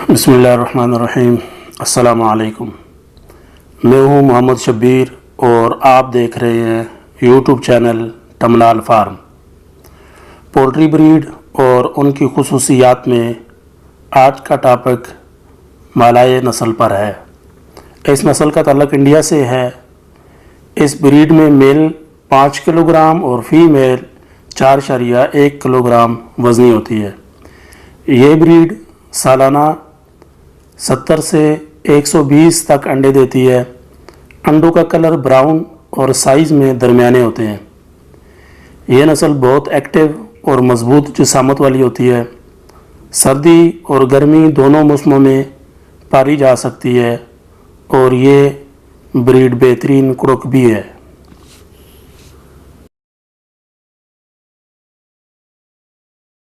बिस्मिल्लाहिर्रहमानिर्रहीम। अस्सलामु अलैकुम। मैं हूँ मोहम्मद शब्बीर और आप देख रहे हैं YouTube channel Tamnal farm. Poultry breed और उनकी खुसूसियात में आज का टॉपिक मलाय नस्ल पर है। इस नस्ल का ताल्लुक इंडिया से है। इस ब्रीड में मेल 5 किलोग्राम और फीमेल 4.1 किलोग्राम वज़नी होती है। ये ब्रीड सालाना 70 से 120 तक अंडे देती है। अंडों का कलर ब्राउन और साइज़ में दरमियाने होते हैं। यह नस्ल बहुत एक्टिव और मज़बूत जिसामत वाली होती है। सर्दी और गर्मी दोनों मौसमों में पाली जा सकती है और ये ब्रीड बेहतरीन कुड़क भी है।